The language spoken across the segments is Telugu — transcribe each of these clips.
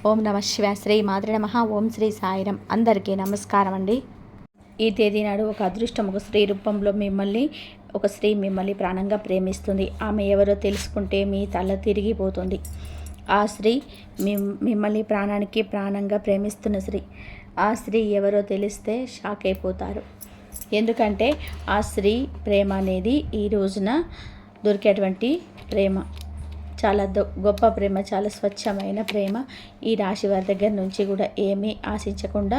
ఓం నమ శివాయ. శ్రీ మాతృ నమః. ఓం శ్రీ సాయిరం. అందరికీ నమస్కారం అండి. ఈ తేదీ నాడు ఒక అదృష్టం ఒక స్త్రీ రూపంలో ఒక స్త్రీ మిమ్మల్ని ప్రాణంగా ప్రేమిస్తుంది. ఆమె ఎవరో తెలుసుకుంటే మీ తల తిరిగిపోతుంది. ఆ స్త్రీ మిమ్మల్ని ప్రాణానికి ప్రాణంగా ప్రేమిస్తున్న స్త్రీ. ఆ స్త్రీ ఎవరో తెలిస్తే షాక్ అయిపోతారు. ఎందుకంటే ఆ స్త్రీ ప్రేమ అనేది ఈ రోజున దొరికేటువంటి ప్రేమ చాలా గొప్ప ప్రేమ, చాలా స్వచ్ఛమైన ప్రేమ. ఈ రాశి వారి దగ్గర నుంచి కూడా ఏమీ ఆశించకుండా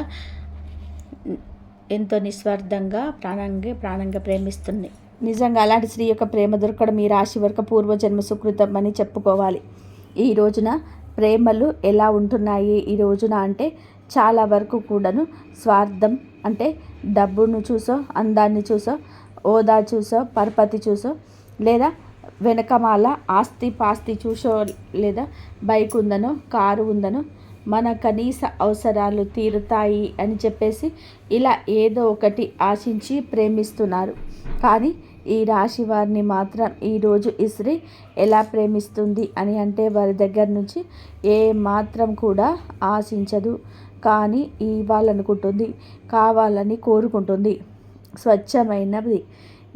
ఎంతో నిస్వార్థంగా ప్రాణంగా ప్రేమిస్తుంది. నిజంగా అలాంటి స్త్రీ యొక్క ప్రేమ దొరకడం ఈ రాశి వరకు పూర్వజన్మ సుకృతం అని చెప్పుకోవాలి. ఈ రోజున ప్రేమలు ఎలా ఉంటున్నాయి ఈ రోజున అంటే చాలా వరకు కూడాను స్వార్థం, అంటే డబ్బును చూసో, అందాన్ని చూసో, హోదా చూసో, పరపతి చూసో, లేదా వెనకమాల ఆస్తి పాస్తి చూసో, లేదా బైక్ ఉందనో, కారు ఉందనో, మన కనీస అవసరాలు తీరుతాయి అని చెప్పేసి ఇలా ఏదో ఒకటి ఆశించి ప్రేమిస్తున్నారు. కానీ ఈ రాశి వారిని మాత్రం ఈరోజు ఇస్త్రీ ఎలా ప్రేమిస్తుంది అని అంటే వారి దగ్గర నుంచి ఏ మాత్రం కూడా ఆశించదు, కానీ ఇవ్వాలనుకుంటుంది, కావాలని కోరుకుంటుంది. స్వచ్ఛమైనది.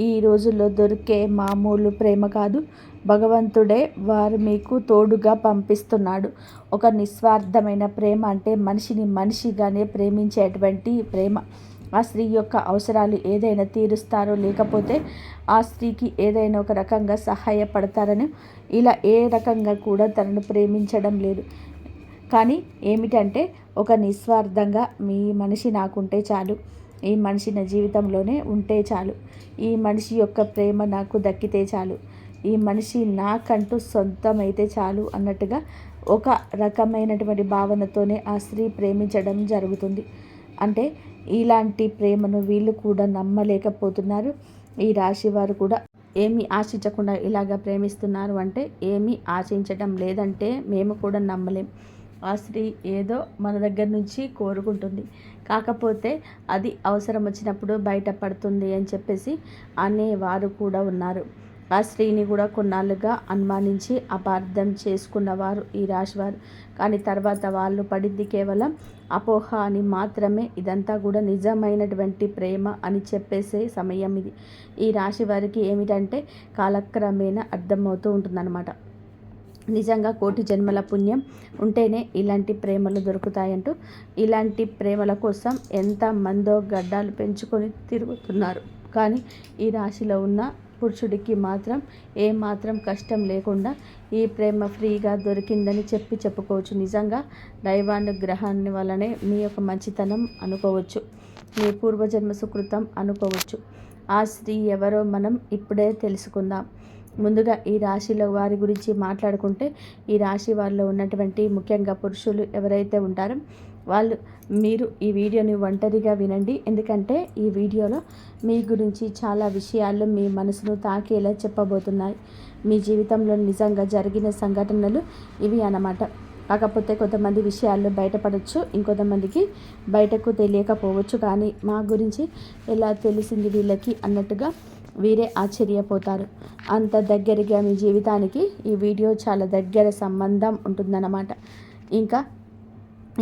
ఈ రోజుల్లో దొరికే మామూలు ప్రేమ కాదు, భగవంతుడే వారు మీకు తోడుగా పంపిస్తున్నాడు. ఒక నిస్వార్థమైన ప్రేమ అంటే మనిషిని మనిషిగానే ప్రేమించేటువంటి ప్రేమ. ఆ స్త్రీ యొక్క అవసరాలు ఏదైనా తీరుస్తారో, లేకపోతే ఆ స్త్రీకి ఏదైనా ఒక రకంగా సహాయపడతారని ఇలా ఏ రకంగా కూడా తనను ప్రేమించడం లేదు. కానీ ఏమిటంటే ఒక నిస్వార్థంగా మీ మనిషి నాకుంటే చాలు, ఈ మనిషి నా జీవితంలోనే ఉంటే చాలు, ఈ మనిషి యొక్క ప్రేమ నాకు దక్కితే చాలు, ఈ మనిషి నాకంటూ సొంతమైతే చాలు అన్నట్టుగా ఒక రకమైనటువంటి భావనతోనే ఆ స్త్రీ ప్రేమించడం జరుగుతుంది. అంటే ఇలాంటి ప్రేమను వీళ్ళు కూడా నమ్మలేకపోతున్నారు. ఈ రాశి వారు కూడా ఏమీ ఆశించకుండా ఇలాగ ప్రేమిస్తున్నారు అంటే ఏమీ ఆశించడం లేదంటే మేము కూడా నమ్మలేం. ఆ స్త్రీ ఏదో మన దగ్గర నుంచి కోరుకుంటుంది, కాకపోతే అది అవసరం వచ్చినప్పుడు బయటపడుతుంది అని చెప్పేసి అనేవారు కూడా ఉన్నారు. ఆ స్త్రీని కూడా కొన్నాళ్ళుగా అనుమానించి అపార్థం చేసుకున్నవారు ఈ రాశివారు. కానీ తర్వాత వాళ్ళు పడింది కేవలం అపోహ అని మాత్రమే. ఇదంతా కూడా నిజమైనటువంటి ప్రేమ అని చెప్పేసే సమయం ఇది. ఈ రాశి వారికి ఏమిటంటే కాలక్రమేణా అర్థమవుతూ ఉంటుందన్నమాట. నిజంగా కోటి జన్మల పుణ్యం ఉంటేనే ఇలాంటి ప్రేమలు దొరుకుతాయంటూ ఇలాంటి ప్రేమల కోసం ఎంతమందో గడ్డాలు పెంచుకొని తిరుగుతున్నారు. కానీ ఈ రాశిలో ఉన్న పురుషుడికి మాత్రం ఏమాత్రం కష్టం లేకుండా ఈ ప్రేమ ఫ్రీగా దొరికిందని చెప్పుకోవచ్చు. నిజంగా దైవానుగ్రహాన్ని వల్లనే మీ యొక్క మంచితనం అనుకోవచ్చు, మీ పూర్వజన్మ సుకృతం అనుకోవచ్చు. ఆ స్త్రీ ఎవరో మనం ఇప్పుడే తెలుసుకుందాం. ముందుగా ఈ రాశిలో వారి గురించి మాట్లాడుకుంటే, ఈ రాశి వారిలో ఉన్నటువంటి ముఖ్యంగా పురుషులు ఎవరైతే ఉంటారో మీరు ఈ వీడియోని ఒంటరిగా వినండి. ఎందుకంటే ఈ వీడియోలో మీ గురించి చాలా విషయాలు మీ మనసును తాకేలా చెప్పబోతున్నాయి. మీ జీవితంలో నిజంగా జరిగిన సంఘటనలు ఇవి అన్నమాట. కాకపోతే కొంతమంది విషయాలు బయటపడవచ్చు, ఇంకొంతమందికి బయటకు తెలియకపోవచ్చు. కానీ మా గురించి ఎలా తెలిసింది వీళ్ళకి అన్నట్టుగా వీరే ఆశ్చర్యపోతారు. అంత దగ్గరగా మీ జీవితానికి ఈ వీడియో చాలా దగ్గర సంబంధం ఉంటుందన్నమాట. ఇంకా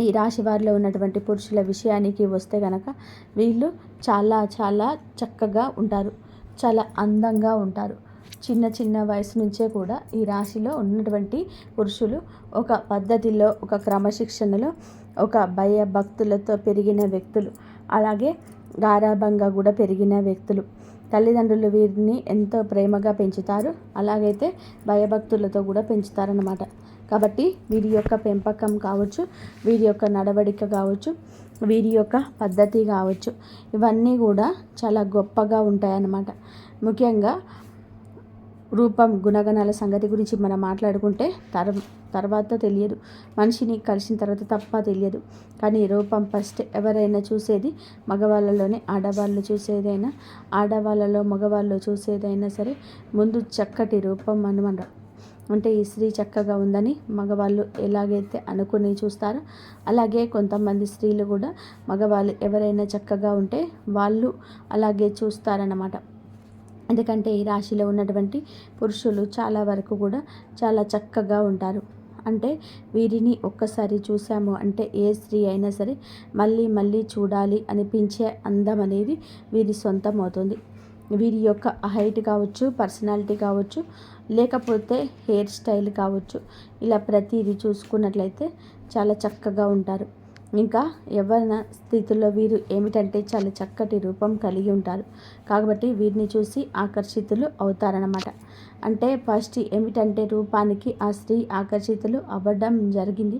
ఈ రాశి వారిలో ఉన్నటువంటి పురుషుల విషయానికి వస్తే కనుక వీళ్ళు చాలా చాలా చక్కగా ఉంటారు, చాలా అందంగా ఉంటారు. చిన్న వయసు నుంచే కూడా ఈ రాశిలో ఉన్నటువంటి పురుషులు ఒక పద్ధతిలో, ఒక క్రమశిక్షణలో, ఒక భయభక్తులతో పెరిగిన వ్యక్తులు, అలాగే గారాభంగా కూడా పెరిగిన వ్యక్తులు. తల్లిదండ్రులు వీరిని ఎంతో ప్రేమగా పెంచుతారు, అలాగైతే భయభక్తులతో కూడా పెంచుతారన్నమాట. కాబట్టి వీరి యొక్క పెంపకం కావచ్చు, వీరి యొక్క నడవడిక కావచ్చు, వీరి యొక్క పద్ధతి కావచ్చు, ఇవన్నీ కూడా చాలా గొప్పగా ఉంటాయన్నమాట. ముఖ్యంగా రూపం, గుణగణాల సంగతి గురించి మనం మాట్లాడుకుంటే తర్వాత తెలియదు, మనిషిని కలిసిన తర్వాత తప్ప తెలియదు. కానీ రూపం ఫస్ట్ ఎవరైనా చూసేది మగవాళ్ళలోనే. ఆడవాళ్ళు చూసేదైనా, ఆడవాళ్ళలో మగవాళ్ళు చూసేదైనా సరే ముందు చక్కటి రూపం అనమాట. అంటే ఈ స్త్రీ చక్కగా ఉందని మగవాళ్ళు ఎలాగైతే అనుకుని చూస్తారో, అలాగే కొంతమంది స్త్రీలు కూడా మగవాళ్ళు ఎవరైనా చక్కగా ఉంటే వాళ్ళు అలాగే చూస్తారన్నమాట. ఎందుకంటే ఈ రాశిలో ఉన్నటువంటి పురుషులు చాలా వరకు కూడా చాలా చక్కగా ఉంటారు. అంటే వీరిని ఒక్కసారి చూసాము అంటే ఏ స్త్రీ అయినా సరే మళ్ళీ మళ్ళీ చూడాలి అనిపించే అందం అనేది వీరి సొంతం అవుతుంది. వీరి యొక్క హైట్ కావచ్చు, పర్సనాలిటీ కావచ్చు, లేకపోతే హెయిర్ స్టైల్ కావచ్చు, ఇలా ప్రతిదీ చూసుకున్నట్లయితే చాలా చక్కగా ఉంటారు. ఇంకా యవ్వన స్థితిలో వీరు ఏమిటంటే చాలా చక్కటి రూపం కలిగి ఉంటారు. కాబట్టి వీరిని చూసి ఆకర్షితులు అవుతారన్నమాట. అంటే ఫస్ట్ ఏమిటంటే రూపానికి ఆ స్త్రీ ఆకర్షితులు అవ్వడం జరిగింది.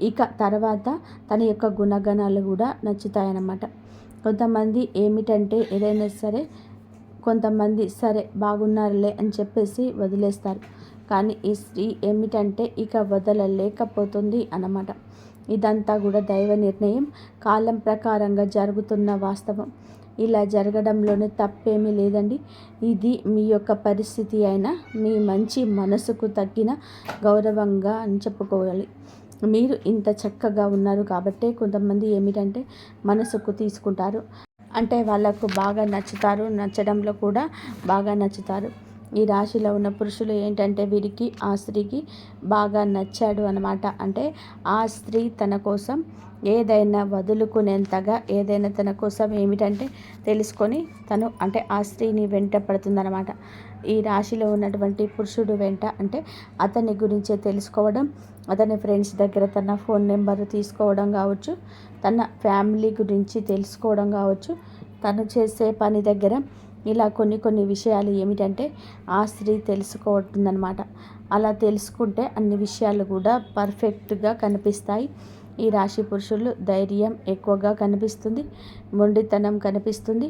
ఇక తర్వాత తన యొక్క గుణగణాలు కూడా నచ్చుతాయన్నమాట. కొంతమంది ఏమిటంటే ఏదైనా సరే కొంతమంది సరే బాగున్నారులే అని చెప్పేసి వదిలేస్తారు. కానీ ఈ స్త్రీ ఏమిటంటే ఇక వదలలేకపోతుంది అన్నమాట. ఇదంతా కూడా దైవ నిర్ణయం, కాలం ప్రకారంగా జరుగుతున్న వాస్తవం. ఇలా జరగడంలోనే తప్పేమీ లేదండి. ఇది మీ యొక్క పరిస్థితి అయినా మీ మంచి మనసుకు తగ్గిన గౌరవంగా అని చెప్పుకోవాలి. మీరు ఇంత చక్కగా ఉన్నారు కాబట్టే కొంతమంది ఏమిటంటే మనసుకు తీసుకుంటారు. అంటే వాళ్ళకు బాగా నచ్చుతారు, నచ్చడంలో కూడా బాగా నచ్చుతారు. ఈ రాశిలో ఉన్న పురుషులు ఏంటంటే వీరికి ఆ స్త్రీకి బాగా నచ్చాడు అనమాట. అంటే ఆ స్త్రీ తన కోసం ఏదైనా వదులుకునేంతగా ఏదైనా తన కోసం ఏమిటంటే తెలుసుకొని తను అంటే ఆ స్త్రీని వెంట పడుతుందన్నమాట. ఈ రాశిలో ఉన్నటువంటి పురుషుడు వెంట అంటే అతని గురించే తెలుసుకోవడం, అతని ఫ్రెండ్స్ దగ్గర తన ఫోన్ నెంబర్ తీసుకోవడం కావచ్చు, తన ఫ్యామిలీ గురించి తెలుసుకోవడం కావచ్చు, తను చేసే పని దగ్గర ఇలా కొన్ని విషయాలు ఏమిటంటే ఆ స్త్రీ తెలుసుకోవట్టుందనమాట. అలా తెలుసుకుంటే అన్ని విషయాలు కూడా పర్ఫెక్ట్గా కనిపిస్తాయి. ఈ రాశి పురుషులు ధైర్యం ఎక్కువగా కనిపిస్తుంది, మొండితనం కనిపిస్తుంది.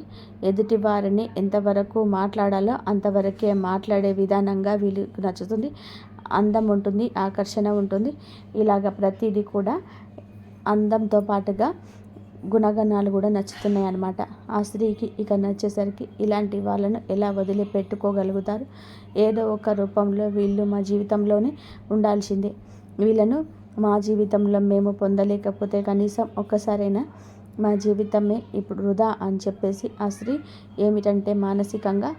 ఎదుటి వారిని ఎంతవరకు మాట్లాడాలో అంతవరకే మాట్లాడే విధానంగా వీళ్ళకి నచ్చుతుంది. అందం ఉంటుంది, ఆకర్షణ ఉంటుంది. ఇలాగ ప్రతిదీ కూడా అందంతో పాటుగా గుణగణాలు కూడా నచ్చుతున్నాయి అన్నమాట. ఆ స్త్రీకి ఇక నచ్చేసరికి ఇలాంటి వాళ్ళను ఎలా వదిలిపెట్టుకోగలుగుతారు? ఏదో ఒక రూపంలో వీళ్ళు మా జీవితంలోనే ఉండాల్సిందే. వీళ్ళను మా జీవితంలో మేము పొందలేకపోతే కనీసం ఒక్కసారైనా మా జీవితమే ఇప్పుడు వృధా అని చెప్పేసి ఆ స్త్రీ ఏమిటంటే మానసికంగా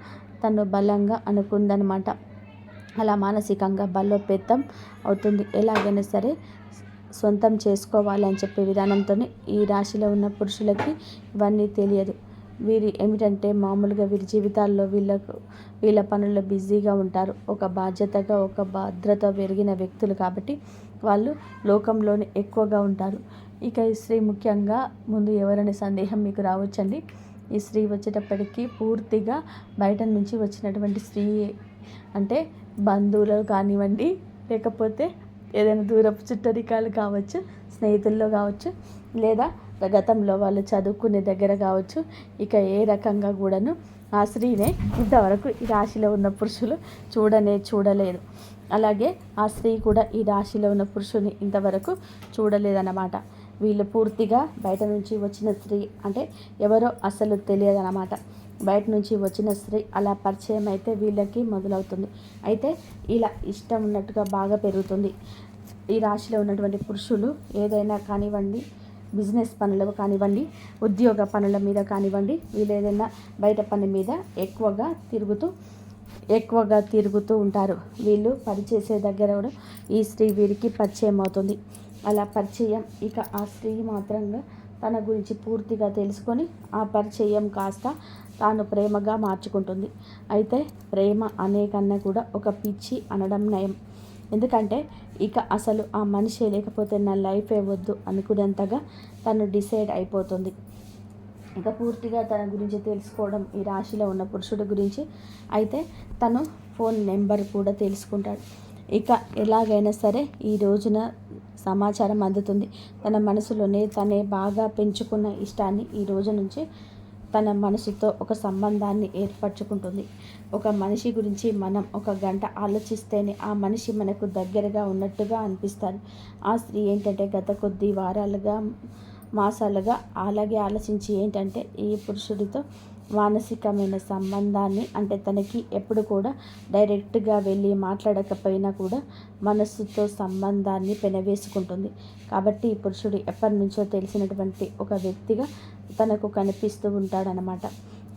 తను బలంగా అనుకుందనమాట. అలా మానసికంగా బలోపేతం అవుతుంది. ఎలాగైనా సరే సొంతం చేసుకోవాలి అని చెప్పే విధానంతో ఈ రాశిలో ఉన్న పురుషులకి ఇవన్నీ తెలియదు. వీరు ఏమిటంటే మామూలుగా వీరి జీవితాల్లో వీళ్ళ పనుల్లో బిజీగా ఉంటారు. ఒక బాధ్యతగా ఒక భద్రత పెరిగిన వ్యక్తులు కాబట్టి వాళ్ళు లోకంలోనే ఎక్కువగా ఉంటారు. ఇక ఈ స్త్రీ ముఖ్యంగా ముందు ఎవరైనా సందేహం మీకు రావచ్చండి. ఈ స్త్రీ వచ్చేటప్పటికి పూర్తిగా బయట నుంచి వచ్చినటువంటి స్త్రీ. అంటే బంధువులు కానివ్వండి, లేకపోతే ఏదైనా దూరపు చుట్టరికాలు కావచ్చు, స్నేహితుల్లో కావచ్చు, లేదా గతంలో వాళ్ళు చదువుకునే దగ్గర కావచ్చు. ఇక ఏ రకంగా కూడాను ఆ స్త్రీనే ఇంతవరకు ఈ రాశిలో ఉన్న పురుషులు చూడలేదు. అలాగే ఆ స్త్రీ కూడా ఈ రాశిలో ఉన్న పురుషుని ఇంతవరకు చూడలేదన్నమాట. వీళ్ళు పూర్తిగా బయట నుంచి వచ్చిన స్త్రీ అంటే ఎవరో అసలు తెలియదన్నమాట. బయట నుంచి వచ్చిన స్త్రీ అలా పరిచయం అయితే వీళ్ళకి మొదలవుతుంది. అయితే ఇలా ఇష్టం ఉన్నట్టుగా బాగా పెరుగుతుంది. ఈ రాశిలో ఉన్నటువంటి పురుషులు ఏదైనా కానివ్వండి, బిజినెస్ పనులు కానివ్వండి, ఉద్యోగ పనుల మీద కానివ్వండి, వీళ్ళు ఏదైనా బయట పని మీద ఎక్కువగా తిరుగుతూ ఉంటారు. వీళ్ళు పనిచేసే దగ్గర కూడా ఈ స్త్రీ వీరికి పరిచయం అవుతుంది. అలా పరిచయం ఇక ఆ స్త్రీ మాత్రంగా తన గురించి పూర్తిగా తెలుసుకొని ఆ పరిచయం కాస్త తాను ప్రేమగా మార్చుకుంటుంది. అయితే ప్రేమ అనే కన్నా కూడా ఒక పిచ్చి అనడం నయం. ఎందుకంటే ఇక అసలు ఆ మనిషి లేకపోతే నా లైఫే వద్దు అనుకునేంతగా తను డిసైడ్ అయిపోతుంది. ఇక పూర్తిగా తన గురించి తెలుసుకోవడం ఈ రాశిలో ఉన్న పురుషుడి గురించి. అయితే తను ఫోన్ నెంబర్ కూడా తెలుసుకుంటాడు. ఇక ఎలాగైనా సరే ఈ రోజున సమాచారం అందుతుంది. తన మనసులోనే తనే బాగా పెంచుకున్న ఇష్టాన్ని ఈ రోజు నుంచి తన మనసుతో ఒక సంబంధాన్ని ఏర్పరచుకుంటుంది. ఒక మనిషి గురించి మనం ఒక గంట ఆలోచిస్తేనే ఆ మనిషి మనకు దగ్గరగా ఉన్నట్టుగా అనిపిస్తారు. ఆ స్త్రీ ఏంటంటే గత కొద్ది వారాలుగా మాసాలుగా అలాగే ఆలోచించి ఏంటంటే ఈ పురుషుడితో మానసికమైన సంబంధాన్ని అంటే తనకి ఎప్పుడు కూడా డైరెక్ట్గా వెళ్ళి మాట్లాడకపోయినా కూడా మనస్సుతో సంబంధాన్ని పెనవేసుకుంటుంది. కాబట్టి ఈ పురుషుడు ఎప్పటి నుంచో తెలిసినటువంటి ఒక వ్యక్తిగా తనకు కనిపిస్తూ ఉంటాడనమాట.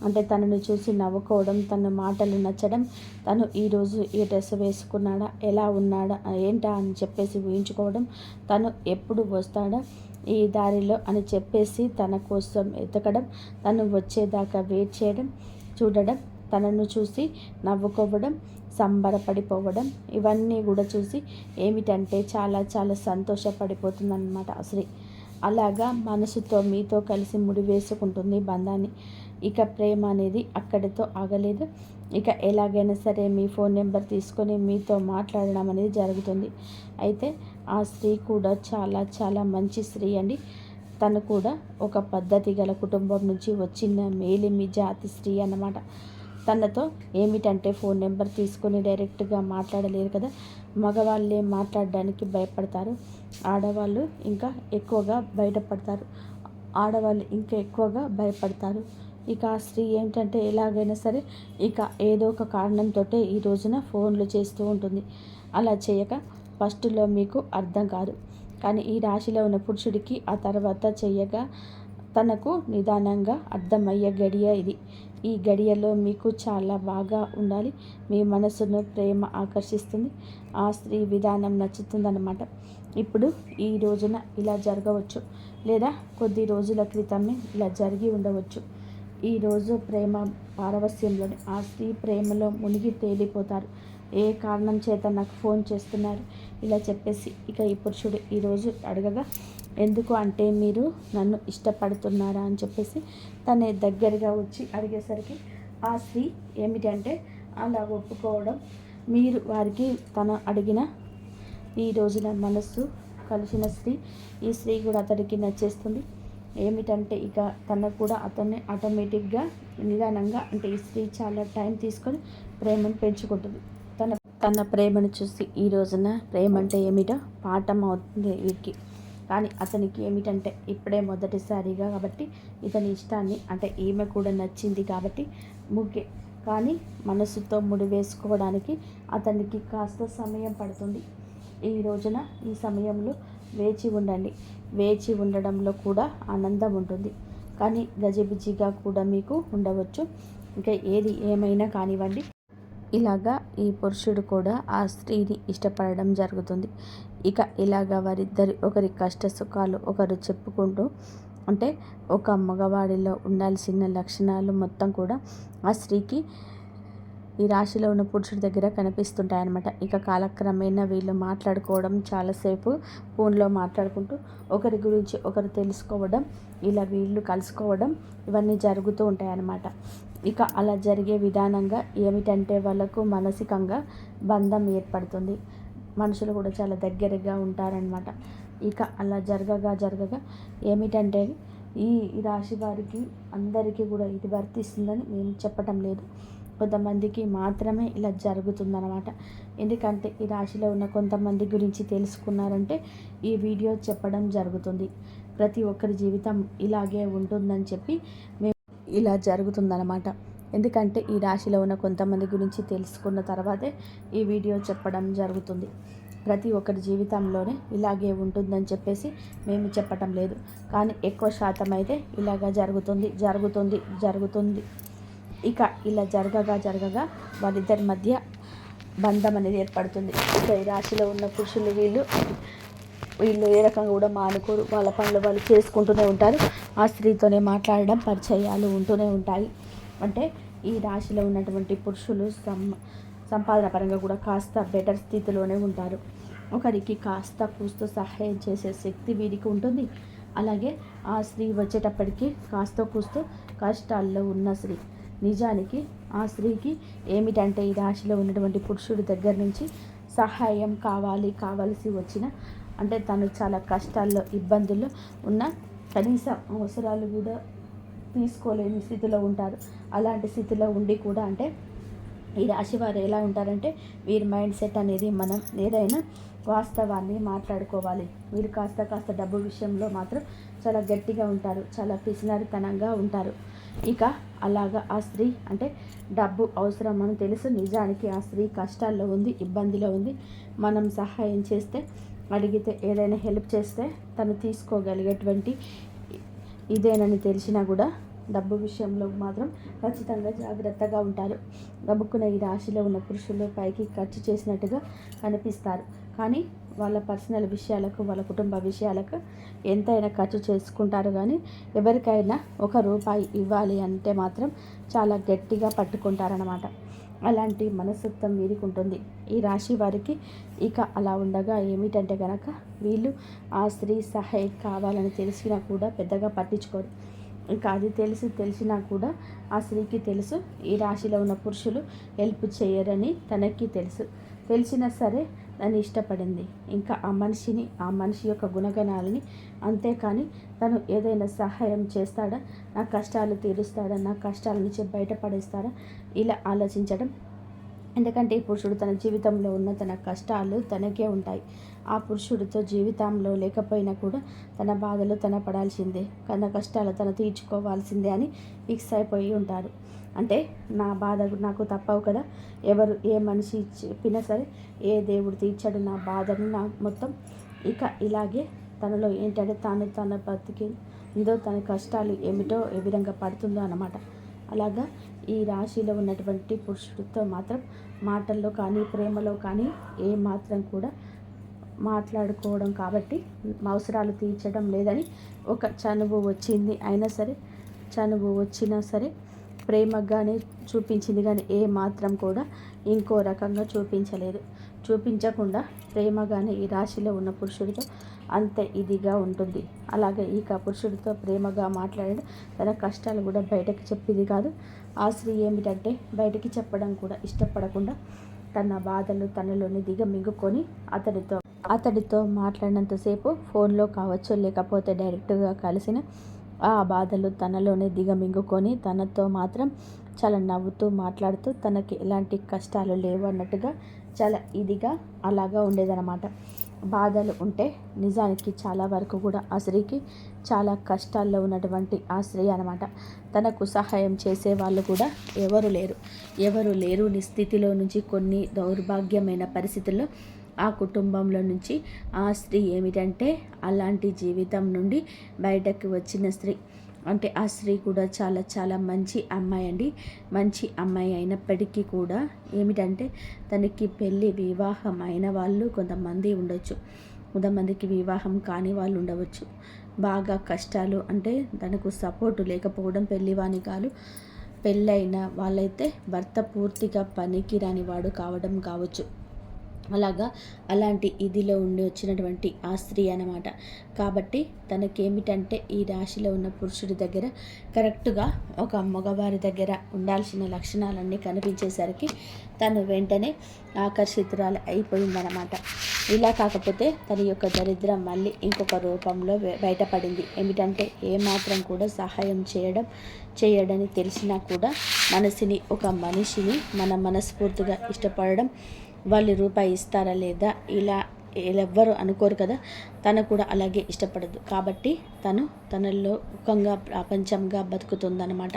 అంటే తనను చూసి నవ్వుకోవడం, తన మాటలు నచ్చడం, తను ఈరోజు ఈ డ్రెస్ వేసుకున్నాడా, ఎలా ఉన్నాడా, ఏంటా అని చెప్పేసి ఊహించుకోవడం, తను ఎప్పుడు వస్తాడా ఈ దారిలో అని చెప్పేసి తన కోసం ఎతకడం, తను వచ్చేదాకా వెయిట్ చేయడం, చూడడం, తనను చూసి నవ్వుకోవడం, సంబరపడిపోవడం, ఇవన్నీ కూడా చూసి ఏమిటంటే చాలా చాలా సంతోషపడిపోతుందన్నమాట శ్రీ. అలాగా మనసుతో మీతో కలిసి ముడివేసుకుంటుంది బంధాన్ని. ఇక ప్రేమ అనేది అక్కడితో ఆగలేదు. ఇక ఎలాగైనా సరే మీ ఫోన్ నెంబర్ తీసుకొని మీతో మాట్లాడడం అనేది జరుగుతుంది. అయితే ఆ స్త్రీ కూడా చాలా చాలా మంచి స్త్రీ అండి. తను కూడా ఒక పద్ధతి గల కుటుంబం నుంచి వచ్చిన మేలిమి జాతి స్త్రీ అన్నమాట. తనతో ఏమిటంటే ఫోన్ నెంబర్ తీసుకొని డైరెక్ట్గా మాట్లాడలేరు కదా, మగవాళ్ళే మాట్లాడడానికి భయపడతారు, ఆడవాళ్ళు ఇంకా ఎక్కువగా బయటపడతారు, ఆడవాళ్ళు ఇంకా ఎక్కువగా భయపడతారు. ఇక ఆ స్త్రీ ఏంటంటే ఎలాగైనా సరే ఇక ఏదో ఒక కారణంతో ఈ రోజున ఫోన్లు చేస్తూ ఉంటుంది. అలా చేయక ఫస్ట్లో మీకు అర్థం కాదు, కానీ ఈ రాశిలో ఉన్న పురుషుడికి ఆ తర్వాత చేయగా తనకు నిదానంగా అర్థమయ్యే గడియ ఇది. ఈ గడియలో మీకు చాలా బాగా ఉండాలి. మీ మనసును ప్రేమ ఆకర్షిస్తుంది, ఆ స్త్రీ విధానం నచ్చుతుందన్నమాట. ఇప్పుడు ఈ రోజున ఇలా జరగవచ్చు, లేదా కొద్ది రోజుల క్రితమే ఇలా జరిగి ఉండవచ్చు. ఈరోజు ప్రేమ పారవస్యంలోని ఆ స్త్రీ ప్రేమలో మునిగి తేలిపోతారు. ఏ కారణం చేత నాకు ఫోన్ చేస్తున్నారు ఇలా చెప్పేసి ఇక ఈ పురుషుడు ఈరోజు అడగగా, ఎందుకు అంటే మీరు నన్ను ఇష్టపడుతున్నారా అని చెప్పేసి తన దగ్గరగా వచ్చి అడిగేసరికి ఆ స్త్రీ ఏమిటంటే అలా ఒప్పుకోవడం, మీరు వారికి తను అడిగిన ఈ రోజున మనస్సు కలిసిన స్త్రీ, ఈ స్త్రీ కూడా అతడికి నచ్చేస్తుంది. ఏమిటంటే ఇక తనకు కూడా అతన్ని ఆటోమేటిక్గా నిదానంగా, అంటే ఈ స్త్రీ చాలా టైం తీసుకొని ప్రేమను పెంచుకుంటుంది. తన ప్రేమను చూసి ఈ రోజున ప్రేమ అంటే ఏమిటో పాఠం అవుతుంది వీరికి. కానీ అతనికి ఏమిటంటే ఇప్పుడే మొదటిసారిగా కాబట్టి ఇతని ఇష్టాన్ని, అంటే ఈమె కూడా నచ్చింది కాబట్టి ముఖ్య, కానీ మనసుతో ముడివేసుకోవడానికి అతనికి కాస్త సమయం పడుతుంది. ఈ రోజున ఈ సమయంలో వేచి ఉండండి. వేచి ఉండడంలో కూడా ఆనందం ఉంటుంది, కానీ గజిబిజిగా కూడా మీకు ఉండవచ్చు. ఇంకా ఏది ఏమైనా కానివ్వండి, ఇలాగా ఈ పురుషుడు కూడా ఆ స్త్రీని ఇష్టపడడం జరుగుతుంది. ఇక ఇలాగా వారిద్దరి ఒకరి కష్ట సుఖాలు ఒకరు చెప్పుకుంటూ, అంటే ఒక మగవాడిలో ఉండాల్సిన లక్షణాలు మొత్తం కూడా ఆ స్త్రీకి ఈ రాశిలో ఉన్న పురుషుడి దగ్గర కనిపిస్తుంటాయన్నమాట. ఇక కాలక్రమేణా వీళ్ళు మాట్లాడుకోవడం, చాలాసేపు ఫోన్లో మాట్లాడుకుంటూ ఒకరి గురించి ఒకరు తెలుసుకోవడం, ఇలా వీళ్ళు కలుసుకోవడం, ఇవన్నీ జరుగుతూ ఉంటాయన్నమాట. ఇక అలా జరిగే విధానంగా ఏమిటంటే వాళ్ళకు మానసికంగా బంధం ఏర్పడుతుంది. మనుషులు కూడా చాలా దగ్గరగా ఉంటారనమాట. ఇక అలా జరగగా ఏమిటంటే ఈ రాశి వారికి అందరికీ కూడా ఇది వర్తిస్తుందని నేను చెప్పటం లేదు, కొంతమందికి మాత్రమే ఇలా జరుగుతుందన్నమాట. ఎందుకంటే ఈ రాశిలో ఉన్న కొంతమంది గురించి తెలుసుకున్నారంటే ఈ వీడియో చెప్పడం జరుగుతుంది. ప్రతి ఒక్కరి జీవితం ఇలాగే ఉంటుందని చెప్పి మేము ఇలా జరుగుతుందన్నమాట. ఎందుకంటే ఈ రాశిలో ఉన్న కొంతమంది గురించి తెలుసుకున్న తర్వాతే ఈ వీడియో చెప్పడం జరుగుతుంది. ప్రతి ఒక్కరి జీవితంలోనే ఇలాగే ఉంటుందని చెప్పేసి మేము చెప్పటం లేదు, కానీ ఎక్కువ శాతం అయితే ఇలాగా జరుగుతుంది. ఇక ఇలా జరగగా వాళ్ళిద్దరి మధ్య బంధం అనేది ఏర్పడుతుంది. ఇక ఈ రాశిలో ఉన్న పురుషులు వీళ్ళు ఏ రకంగా కూడా మానుకోరు, వాళ్ళ పనులు వాళ్ళు చేసుకుంటూనే ఉంటారు. ఆ స్త్రీతోనే మాట్లాడడం, పరిచయాలు ఉంటూనే ఉంటాయి. అంటే ఈ రాశిలో ఉన్నటువంటి పురుషులు సంపాదన పరంగా కూడా కాస్త బెటర్ స్థితిలోనే ఉంటారు. ఒకరికి కాస్త కూస్తో సహాయం చేసే శక్తి వీరికి ఉంటుంది. అలాగే ఆ స్త్రీ వచ్చేటప్పటికి కాస్త కూస్తో కష్టాల్లో ఉన్న స్త్రీ. నిజానికి ఆ స్త్రీకి ఏమిటంటే ఈ రాశిలో ఉన్నటువంటి పురుషుడి దగ్గర నుంచి సహాయం కావాల్సి వచ్చిన, అంటే తను చాలా కష్టాల్లో ఇబ్బందుల్లో ఉన్న, కనీస అవసరాలు కూడా తీసుకోలేని స్థితిలో ఉంటారు. అలాంటి స్థితిలో ఉండి కూడా, అంటే ఈ రాశి వారు ఎలా ఉంటారంటే వీరి మైండ్ సెట్ అనేది మనం ఏదైనా వాస్తవాన్ని మాట్లాడుకోవాలి. వీరు కాస్త డబ్బు విషయంలో మాత్రం చాలా గట్టిగా ఉంటారు, చాలా పిసినారితనంగా ఉంటారు. ఇక అలాగా ఆ స్త్రీ, అంటే డబ్బు అవసరం అని తెలుసు, నిజానికి ఆ స్త్రీ కష్టాల్లో ఉంది, ఇబ్బందిలో ఉంది. మనం సహాయం చేస్తే, అడిగితే, ఏదైనా హెల్ప్ చేస్తే తను తీసుకోగలిగేటువంటి ఇదేనని తెలిసినా కూడా డబ్బు విషయంలో మాత్రం ఖచ్చితంగా జాగ్రత్తగా ఉంటారు. గబుక్కున ఈ రాశిలో ఉన్న పురుషులు పైకి ఖర్చు చేసినట్టుగా కనిపిస్తారు, కానీ వాళ్ళ పర్సనల్ విషయాలకు, వాళ్ళ కుటుంబ విషయాలకు ఎంతైనా ఖర్చు చేసుకుంటారు. కానీ ఎవరికైనా ₹1 ఇవ్వాలి అంటే మాత్రం చాలా గట్టిగా పట్టుకుంటారన్నమాట. అలాంటి మనస్తత్వం వీరికి ఉంటుంది. ఈ రాశి వారికి ఇక అలా ఉండగా ఏమిటంటే కనుక, వీళ్ళు ఆ స్త్రీ సహాయం కావాలని తెలిసినా కూడా పెద్దగా పట్టించుకోరు. ఇంకా అది తెలిసినా కూడా ఆ స్త్రీకి తెలుసు ఈ రాశిలో ఉన్న పురుషులు హెల్ప్ చేయరని తనకి తెలిసినా సరే దాన్ని ఇష్టపడింది. ఇంకా ఆ మనిషి యొక్క గుణగణాలని, అంతేకాని తను ఏదైనా సహాయం చేస్తాడా, నా కష్టాలు తీరుస్తాడా, నా కష్టాల నుంచి బయటపడేస్తాడా, ఇలా ఆలోచించడం. ఎందుకంటే ఈ పురుషుడు తన జీవితంలో ఉన్న తన కష్టాలు తనకే ఉంటాయి. ఆ పురుషుడితో జీవితంలో లేకపోయినా కూడా తన బాధలు తన పడాల్సిందే, తన కష్టాలు తను తీర్చుకోవాల్సిందే అని ఫిక్స్ అయిపోయి ఉంటారు. అంటే నా బాధ నాకు తప్పవు కదా, ఎవరు ఏ మనిషి చెప్పినా సరే, ఏ దేవుడు తీర్చాడు నా బాధను, నా మొత్తం. ఇక ఇలాగే తనలో ఏంటంటే తన బతికిందో, తన కష్టాలు ఏమిటో ఏ విధంగా పడుతుందో అన్నమాట. అలాగా ఈ రాశిలో ఉన్నటువంటి పురుషుడితో మాత్రం మాటల్లో కానీ, ప్రేమలో కానీ ఏ మాత్రం కూడా మాట్లాడుకోవడం, కాబట్టి అవసరాలు తీర్చడం లేదని ఒక చనువు వచ్చింది. అయినా సరే చనువు వచ్చినా సరే ప్రేమగానే చూపించింది, కానీ ఏ మాత్రం కూడా ఇంకో రకంగా చూపించకుండా ప్రేమగానే ఈ రాశిలో ఉన్న పురుషుడితో అంత ఇదిగా ఉంటుంది. అలాగే ఈ పురుషుడితో ప్రేమగా మాట్లాడడం, తన కష్టాలు కూడా బయటకు చెప్పింది కాదు. ఆ స్త్రీ ఏమిటంటే బయటకి చెప్పడం కూడా ఇష్టపడకుండా తన బాధలు తనలోని దిగమింగుకొని అతడితో మాట్లాడినంతసేపు ఫోన్లో కావచ్చు, లేకపోతే డైరెక్ట్గా కలిసిన ఆ బాధలు తనలోనే దిగమింగుకొని తనతో మాత్రం చాలా నవ్వుతూ మాట్లాడుతూ తనకి ఎలాంటి కష్టాలు లేవు అన్నట్టుగా చాలా ఇదిగా అలాగా ఉండేదన్నమాట. బాధలు ఉంటే నిజానికి చాలా వరకు కూడా ఆ స్త్రీకి చాలా కష్టాల్లో ఉన్నటువంటి ఆ స్త్రీ అనమాట. తనకు సహాయం చేసే వాళ్ళు కూడా ఎవరు లేరు స్థితిలో నుంచి, కొన్ని దౌర్భాగ్యమైన పరిస్థితుల్లో ఆ కుటుంబంలో నుంచి ఆ స్త్రీ ఏమిటంటే అలాంటి జీవితం నుండి బయటకు వచ్చిన స్త్రీ. అంటే ఆ స్త్రీ కూడా చాలా చాలా మంచి అమ్మాయి అండి. మంచి అమ్మాయి అయినప్పటికీ కూడా ఏమిటంటే తనకి వివాహం అయిన వాళ్ళు కొంతమంది ఉండొచ్చు, కొంతమందికి వివాహం కాని వాళ్ళు ఉండవచ్చు. బాగా కష్టాలు అంటే తనకు సపోర్టు లేకపోవడం, పెళ్లివాని కాదు, పెళ్ళైన వాళ్ళైతే భర్త పూర్తిగా పనికిరాని వాడు కావడం కావచ్చు. అలాంటి ఇదిలో ఉండి వచ్చినటువంటి ఆ స్త్రీ అన్నమాట. కాబట్టి తనకేమిటంటే ఈ రాశిలో ఉన్న పురుషుడి దగ్గర కరెక్ట్గా ఒక మగవారి దగ్గర ఉండాల్సిన లక్షణాలన్నీ కనిపించేసరికి తను వెంటనే ఆకర్షితురాలు అయిపోయిందనమాట. ఇలా కాకపోతే తన యొక్క దరిద్రం మళ్ళీ ఇంకొక రూపంలో బయటపడింది. ఏమిటంటే ఏమాత్రం కూడా సహాయం చేయడని తెలిసినా కూడా ఒక మనిషిని మన మనస్ఫూర్తిగా ఇష్టపడడం, వాళ్ళు రూపాయి ఇస్తారా లేదా ఇలా ఎవ్వరు అనుకోరు కదా, తను కూడా అలాగే ఇష్టపడదు. కాబట్టి తనలో ముఖంగా ప్రపంచంగా బతుకుతుందన్నమాట.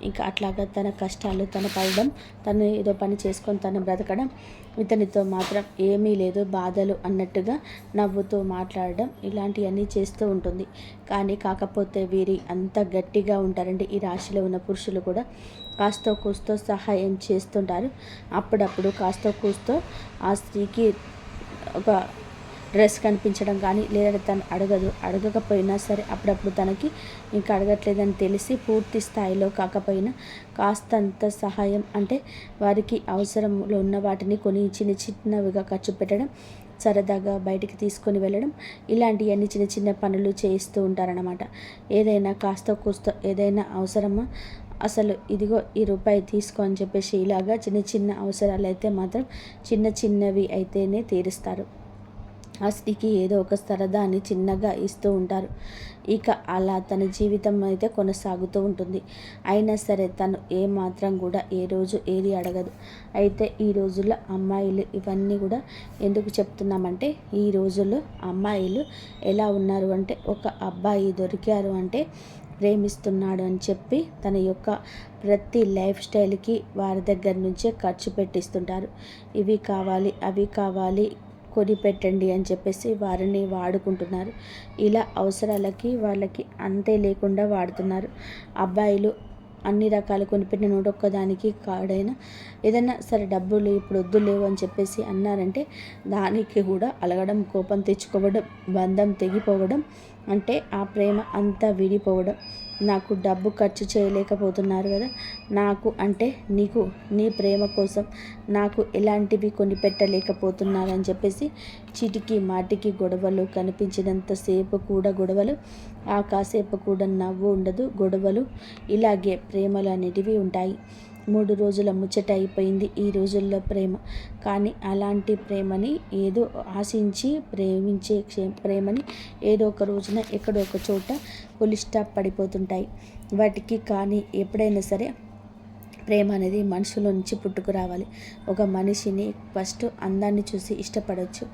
ఇంకా అట్లాగా తన కష్టాలు తను పడడం, తను ఏదో పని చేసుకొని తను బ్రతకడం, ఇతనితో మాత్రం ఏమీ లేదు బాధలు అన్నట్టుగా నవ్వుతూ మాట్లాడడం, ఇలాంటివన్నీ చేస్తూ ఉంటుంది. కాకపోతే వీరి అంత గట్టిగా ఉంటారండి ఈ రాశిలో ఉన్న పురుషులు కూడా. కాస్తో కూస్తో సహాయం చేస్తుంటారు. అప్పుడప్పుడు కాస్తో కూస్తో ఆ స్త్రీకి ఒక డ్రెస్ కనిపించడం కానీ, లేదంటే తను అడగకపోయినా సరే అప్పుడప్పుడు తనకి ఇంకా అడగట్లేదని తెలిసి పూర్తి స్థాయిలో కాకపోయినా కాస్తంత సహాయం, అంటే వారికి అవసరంలో ఉన్న వాటిని కొన్ని చిన్నవిగా ఖర్చు పెట్టడం, సరదాగా బయటికి తీసుకొని వెళ్ళడం, ఇలాంటివన్నీ చిన్న పనులు చేయిస్తూ ఉంటారన్నమాట. ఏదైనా కాస్తో కూస్తో ఏదైనా అవసరమా, అసలు ఇదిగో ఈ రూపాయి తీసుకో అని చెప్పేసి ఇలాగా చిన్న అవసరాలు అయితే మాత్రం చిన్నవి అయితేనే తీరుస్తారు. ఆ స్త్రీకి ఏదో ఒక సరదాని చిన్నగా ఇస్తూ ఉంటారు. ఇక అలా తన జీవితం అయితే కొనసాగుతూ ఉంటుంది. అయినా సరే తను ఏమాత్రం కూడా ఏ రోజు ఏది అడగదు. అయితే ఈ రోజుల్లో అమ్మాయిలు ఇవన్నీ కూడా ఎందుకు చెప్తున్నామంటే, ఈ రోజుల్లో అమ్మాయిలు ఎలా ఉన్నారు అంటే, ఒక అబ్బాయి దొరికారు అంటే ప్రేమిస్తున్నాడు అని చెప్పి తన యొక్క ప్రతి లైఫ్ స్టైల్కి వారి దగ్గర నుంచే ఖర్చు పెట్టిస్తుంటారు. ఇవి కావాలి, అవి కావాలి, కొని పెట్టండి అని చెప్పేసి వారిని వాడుకుంటున్నారు. ఇలా అవసరాలకి వాళ్ళకి అంతే లేకుండా వాడుతున్నారు. అబ్బాయిలు అన్ని రకాలు కొనిపెట్టిన నూటొక్కదానికి కాడైనా ఏదైనా సరే డబ్బులు ఇప్పుడు వద్దులేవు అని చెప్పేసి అన్నారంటే దానికి కూడా అలగడం, కోపం తెచ్చుకోవడం, బంధం తెగిపోవడం, అంటే ఆ ప్రేమ అంతా విడిపోవడం. నాకు డబ్బు ఖర్చు చేయలేకపోతున్నారు కదా, నాకు అంటే నీకు నీ ప్రేమ కోసం నాకు ఎలాంటివి కొనిపెట్టలేకపోతున్నారు అని చెప్పేసి చీటికి మాటికి గొడవలు, కనిపించినంతసేపు కూడా గొడవలు, ఆ కాసేపు కూడా నవ్వు ఉండదు, గొడవలు. ఇలాగే ప్రేమలు అనేటివి ఉంటాయి. 3 రోజుల ముచ్చట అయిపోయింది ఈ రోజుల్లో ప్రేమ. కానీ అలాంటి ప్రేమని ఏదో ఆశించి ప్రేమించే ప్రేమని ఏదో ఒక రోజున ఎక్కడో ఒక చోట ఫుల్ స్టాప్ పడిపోతుంటాయి వాటికి. కానీ ఎప్పుడైనా సరే ప్రేమ అనేది మనసులో నుంచి పుట్టుకురావాలి. ఒక మనిషిని ఫస్ట్ అందాన్ని చూసి ఇష్టపడవచ్చు.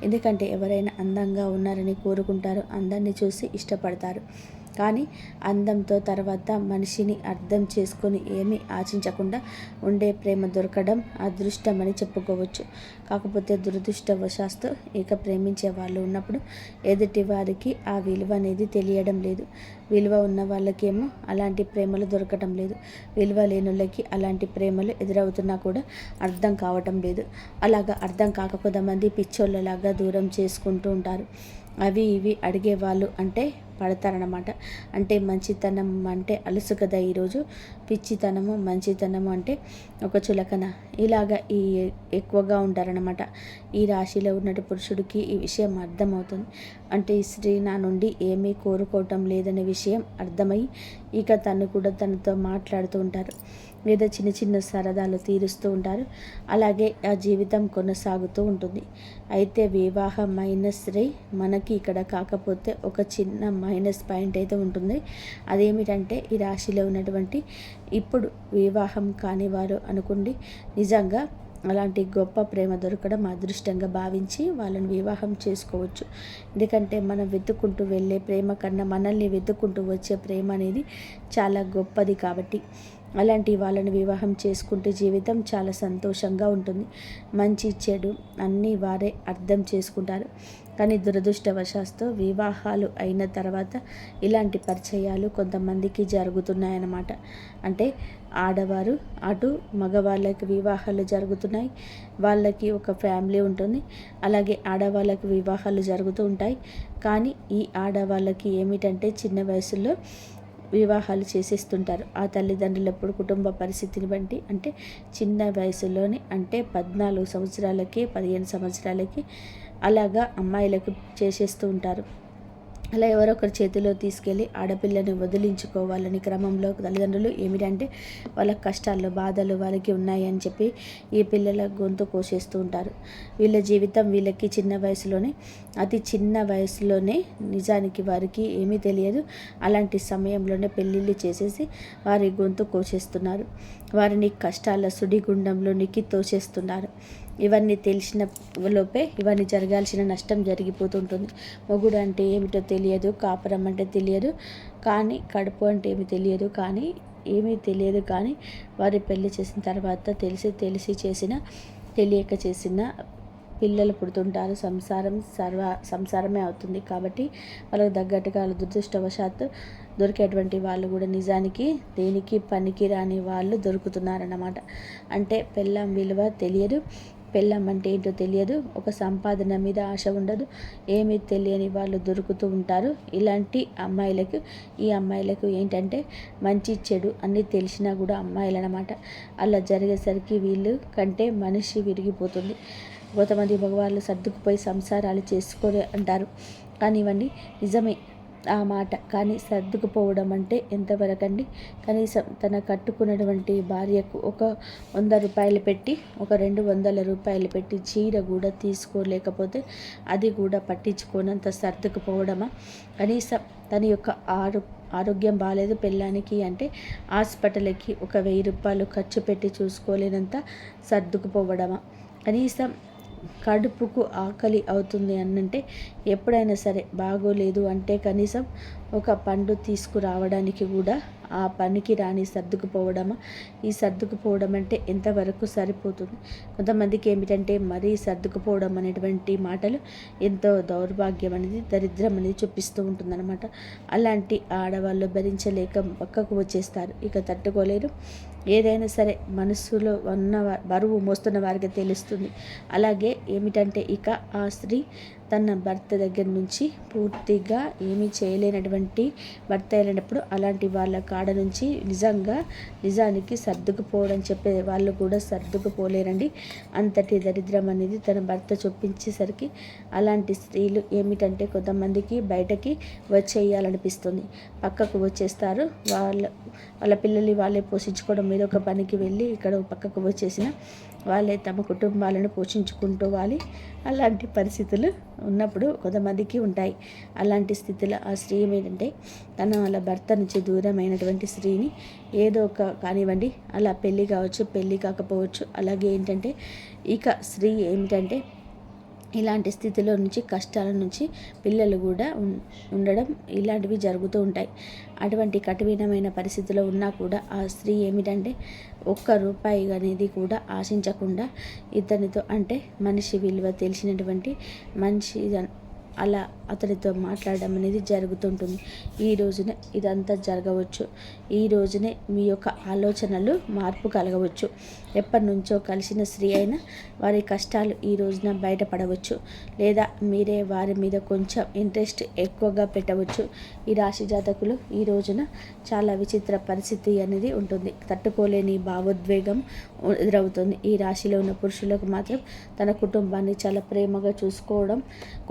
ఎందుకంటే ఎవరైనా అందంగా ఉన్నారని కోరుకుంటారు, అందాన్ని చూసి ఇష్టపడతారు. కానీ అందంతో తర్వాత మనిషిని అర్థం చేసుకొని ఏమీ ఆశించకుండా ఉండే ప్రేమ దొరకడం అదృష్టమని చెప్పుకోవచ్చు. కాకపోతే దురదృష్టవశాత్తు ఇక ప్రేమించే వాళ్ళు ఉన్నప్పుడు ఎదుటి వారికి ఆ విలువ అనేది తెలియడం లేదు. విలువ ఉన్న వాళ్ళకేమో అలాంటి ప్రేమలు దొరకటం లేదు. విలువ లేనుళ్ళకి అలాంటి ప్రేమలు ఎదురవుతున్నా కూడా అర్థం కావటం లేదు. అలాగా అర్థం కాక కొంతమంది పిచ్చోళ్ళలాగా దూరం చేసుకుంటూ ఉంటారు. అవి ఇవి అడిగేవాళ్ళు అంటే పడతారనమాట. అంటే మంచితనం అంటే అలుసు కదా ఈరోజు, పిచ్చితనము మంచితనము అంటే ఒక చులకన, ఇలాగా ఎక్కువగా ఉంటారనమాట. ఈ రాశిలో ఉన్నటి పురుషుడికి ఈ విషయం అర్థమవుతుంది. అంటే ఈ స్త్రీ నా నుండి ఏమీ కోరుకోవటం లేదనే విషయం అర్థమై ఇక తను కూడా తనతో మాట్లాడుతూ ఉంటారు, లేదా చిన్న చిన్న సరదాలు తీరుస్తూ ఉంటారు. అలాగే ఆ జీవితం కొనసాగుతూ ఉంటుంది. అయితే వివాహమైన స్త్రీ మనకి ఇక్కడ కాకపోతే ఒక చిన్న మైనస్ పాయింట్ అయితే ఉంటుంది. అదేమిటంటే ఈ రాశిలో ఉన్నటువంటి ఇప్పుడు వివాహం కాని వారు అనుకోండి, నిజంగా అలాంటి గొప్ప ప్రేమ దొరకడం అదృష్టంగా భావించి వాళ్ళని వివాహం చేసుకోవచ్చు. ఎందుకంటే మనం వెతుక్కుంటూ వెళ్ళే ప్రేమ కన్నా మనల్ని వెతుక్కుంటూ వచ్చే ప్రేమ అనేది చాలా గొప్పది. కాబట్టి అలాంటి వాళ్ళని వివాహం చేసుకుంటే జీవితం చాలా సంతోషంగా ఉంటుంది. మంచి చెడు అన్నీ వారే అర్థం చేసుకుంటారు. కానీ దురదృష్టవశాత్తు వివాహాలు అయిన తర్వాత ఇలాంటి పరిచయాలు కొంతమందికి జరుగుతున్నాయన్నమాట. అంటే ఆడవారు అటు మగవాళ్ళకి వివాహాలు జరుగుతున్నాయి, వాళ్ళకి ఒక ఫ్యామిలీ ఉంటుంది. అలాగే ఆడవాళ్ళకి వివాహాలు జరుగుతూ ఉంటాయి. కానీ ఈ ఆడవాళ్ళకి ఏమిటంటే చిన్న వయసులో వివాహాలు చేసేస్తుంటారు. ఆ తల్లిదండ్రులు ఎప్పుడు కుటుంబ పరిస్థితిని బట్టి అంటే చిన్న వయసులోనే అంటే 14 సంవత్సరాలకి 15 సంవత్సరాలకి అలాగా అమ్మాయిలకు చేసేస్తూ ఉంటారు. అలా ఎవరో ఒకరి చేతిలో తీసుకెళ్ళి ఆడపిల్లని వదిలించుకోవాలని క్రమంలో తల్లిదండ్రులు ఏమిటంటే వాళ్ళ కష్టాలు బాధలు వారికి ఉన్నాయి అని చెప్పి ఈ పిల్లల గొంతు కోసేస్తూ ఉంటారు. వీళ్ళ జీవితం వీళ్ళకి చిన్న వయసులోనే, అతి చిన్న వయసులోనే నిజానికి వారికి ఏమీ తెలియదు. అలాంటి సమయంలోనే పెళ్ళిళ్ళు చేసేసి వారి గొంతు కోసేస్తున్నారు. వారిని కష్టాల సుడిగుండంలోనికి తోసేస్తున్నారు. ఇవన్నీ తెలిసిన లోపే ఇవన్నీ జరగాల్సిన నష్టం జరిగిపోతుంటుంది. మొగుడు అంటే ఏమిటో తెలియదు, కాపురం అంటే తెలియదు, కానీ కడుపు అంటే ఏమీ తెలియదు. కానీ వారి పెళ్లి చేసిన తర్వాత తెలిసి చేసిన, తెలియక చేసిన పిల్లలు పుడుతుంటారు. సంసారమే అవుతుంది. కాబట్టి వాళ్ళకి తగ్గట్టుగా వాళ్ళ దురదృష్టవశాత్తు దొరికేటువంటి వాళ్ళు కూడా నిజానికి దేనికి పనికి రాని వాళ్ళు దొరుకుతున్నారన్నమాట. అంటే పెళ్ళాం విలువ తెలియదు, పెళ్ళాం అంటే ఏంటో తెలియదు, ఒక సంపాదన మీద ఆశ ఉండదు, ఏమీ తెలియని వాళ్ళు దొరుకుతూ ఉంటారు. ఇలాంటి ఈ అమ్మాయిలకు ఏంటంటే మంచి చెడు అన్నీ తెలిసినా కూడా అమ్మాయిలన్నమాట. అలా జరిగేసరికి వీళ్ళు కంటే మనిషి విరిగిపోతుంది. కొంతమంది మగవాళ్ళు సర్దుకుపోయి సంసారాలు చేసుకోరు అంటారు. కానివ్వండి, నిజమే ఆ మాట. కానీ సర్దుకుపోవడం అంటే ఎంతవరకండి? కనీసం తన కట్టుకున్నటువంటి భార్యకు ఒక 100 రూపాయలు పెట్టి, ఒక 200 రూపాయలు పెట్టి చీర కూడా తీసుకోలేకపోతే అది కూడా పట్టించుకోనంత సర్దుకుపోవడమా? కనీసం తన యొక్క ఆరోగ్యం బాగాలేదు పెళ్ళానికి అంటే హాస్పిటల్కి ఒక 1000 రూపాయలు ఖర్చు పెట్టి చూసుకోలేనంత సర్దుకుపోవడమా? కనీసం కడుపుకు ఆకలి అవుతుంది అనంటే ఎప్పుడైనా సరే బాగోలేదు అంటే కనీసం ఒక పండు తీసుకురావడానికి కూడా ఆ పనికి రాని సర్దుకుపోవడమా? ఈ సర్దుకుపోవడం అంటే ఎంతవరకు సరిపోతుంది? కొంతమందికి ఏమిటంటే మరీ సర్దుకుపోవడం అనేటువంటి మాటలు ఎంతో దౌర్భాగ్యం అనేది, దరిద్రం అనేది చూపిస్తూ ఉంటుందన్నమాట. అలాంటి ఆడవాళ్ళు భరించలేక పక్కకు వచ్చేస్తారు, ఇక తట్టుకోలేరు. ఏదైనా సరే మనసులో ఉన్న బరువు మోస్తున్న వారికి తెలుస్తుంది. అలాగే ఏమిటంటే ఇక ఆ స్త్రీ తన భర్త దగ్గర నుంచి పూర్తిగా ఏమీ చేయలేనటువంటి భర్త అయినప్పుడు అలాంటి వాళ్ళ కాడ నుంచి నిజానికి సర్దుకుపోవడం చెప్పే వాళ్ళు కూడా సర్దుకుపోలేరండి. అంతటి దరిద్రం అనేది తన భర్త చొప్పించేసరికి అలాంటి స్త్రీలు ఏమిటంటే కొంతమందికి బయటకి వచ్చేయాలనిపిస్తుంది, పక్కకు వచ్చేస్తారు. వాళ్ళ పిల్లల్ని వాళ్ళే పోషించుకోవడం మీద ఒక పనికి వెళ్ళి ఇక్కడ పక్కకు వచ్చేసిన వాళ్ళే తమ కుటుంబాలను పోషించుకుంటూవాలి. అలాంటి పరిస్థితులు ఉన్నప్పుడు కొంతమందికి ఉంటాయి. అలాంటి స్థితిలో ఆ స్త్రీ ఏంటంటే వాళ్ళ భర్త నుంచి దూరమైనటువంటి స్త్రీని ఏదో ఒక కానివ్వండి, అలా పెళ్ళి కావచ్చు, పెళ్ళి కాకపోవచ్చు. అలాగే ఏంటంటే ఇక స్త్రీ ఏమిటంటే ఇలాంటి స్థితిలో నుంచి, కష్టాల నుంచి పిల్లలు కూడా ఉండడం ఇలాంటివి జరుగుతూ ఉంటాయి. అటువంటి కఠినమైన పరిస్థితిలో ఉన్నా కూడా ఆ స్త్రీ ఏమిటంటే ఒక్క రూపాయి అనేది కూడా ఆశించకుండా ఇతనితో, అంటే మనిషి విలువ తెలిసినటువంటి మనిషి అలా అతనితో మాట్లాడడం అనేది జరుగుతుంటుంది. ఈ రోజునే ఇదంతా జరగవచ్చు. ఈ రోజునే మీ యొక్క ఆలోచనలు మార్పు కలగవచ్చు. ఎప్పటి నుంచో కలిసిన స్త్రీ అయినా వారి కష్టాలు ఈ రోజున బయటపడవచ్చు, లేదా మీరే వారి మీద కొంచెం ఇంట్రెస్ట్ ఎక్కువగా పెట్టవచ్చు. ఈ రాశి జాతకులు ఈ రోజున చాలా విచిత్ర పరిస్థితి అనేది ఉంటుంది. తట్టుకోలేని భావోద్వేగం ఎదురవుతుంది. ఈ రాశిలో ఉన్న పురుషులకు మాత్రం తన కుటుంబాన్ని చాలా ప్రేమగా చూసుకోవడం,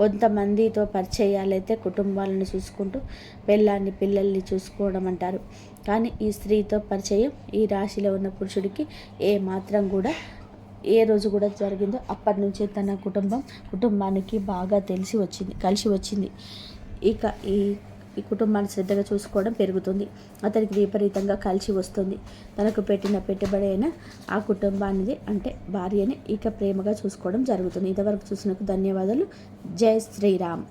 కొంతమందితో పరిచయాలైతే కుటుంబాలను చూసుకుంటూ పెళ్ళాన్ని పిల్లల్ని చూసుకోవడం అంటారు. కానీ ఈ స్త్రీతో పరిచయం ఈ రాశిలో ఉన్న పురుషుడికి ఏ మాత్రం కూడా ఏ రోజు కూడా జరిగిందో అప్పటి నుంచే తన కుటుంబానికి బాగా కలిసి వచ్చింది. ఇక ఈ కుటుంబాన్ని శ్రద్ధగా చూసుకోవడం పెరుగుతుంది. అతనికి విపరీతంగా కలిసి వస్తుంది. తనకు పెట్టిన పెట్టుబడి అయినా ఆ కుటుంబానిది, అంటే భార్యని ఇక ప్రేమగా చూసుకోవడం జరుగుతుంది. ఇంతవరకు చూసినందుకు ధన్యవాదాలు. జై శ్రీరామ్.